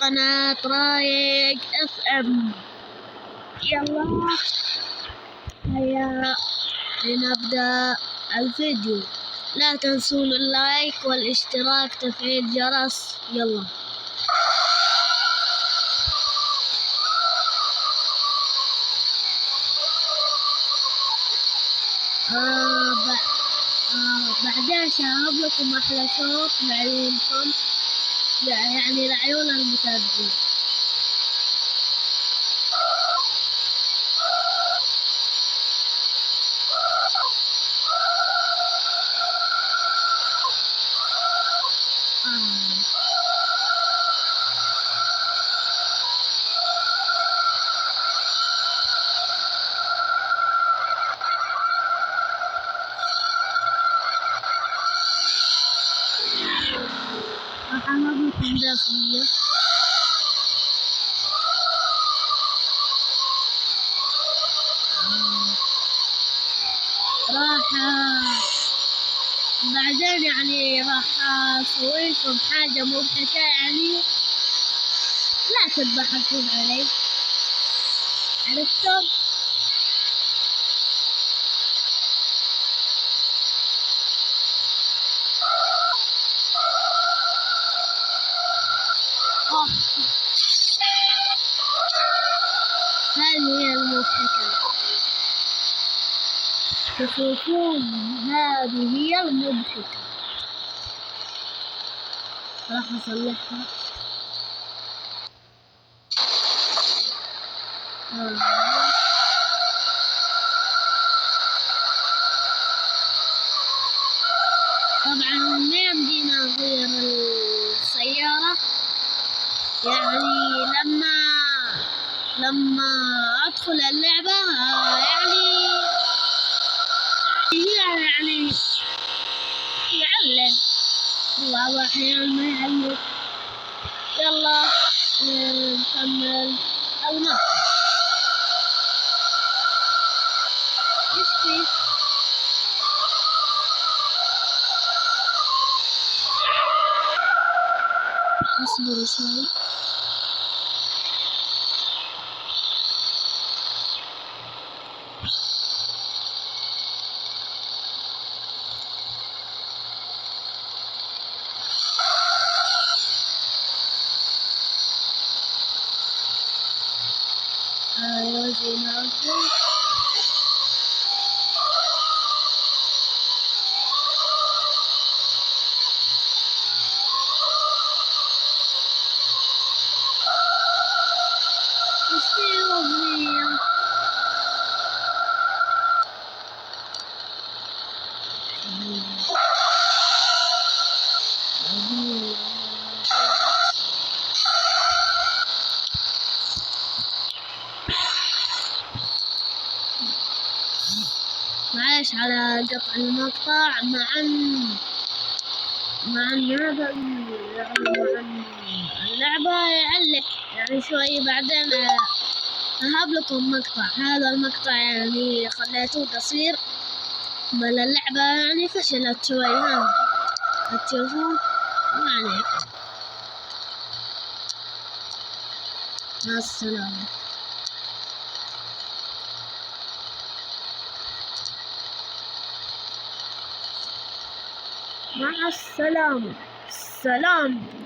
قناة رايق اف ام. يلا هيا لنبدأ الفيديو. لا تنسون اللايك والاشتراك تفعيل جرس. يلا بعدين شهب لكم أحلى صوت لعيونكم، يعني لعيون المتابعين. راح أعمل لكم داخلية. بعدين يعني راح أسوي لكم حاجة مضحكة، يعني لا تضحكون علي، عرفتم؟ هذه هي المضحكة، تشوفون هذه هي المضحكة. راح أصلحها. طبعا ما يمدينا نغير السيارة، يعني لما أدخل اللعبة يعني يعلم، والله أحيانا ما يعلم. يلا نكمل المقطع. إيش فيه؟ اصبروا شوي. معلش على قطع المقطع، مع ان هذا مع اللعبة يعلق يعني شوي. بعدين أهب لكم مقطع، هذا المقطع يعني خليته قصير، بل اللعبة يعني فشلت شوي. تشوفون ما عليك. مع السلامة. مع السلامة. سلام.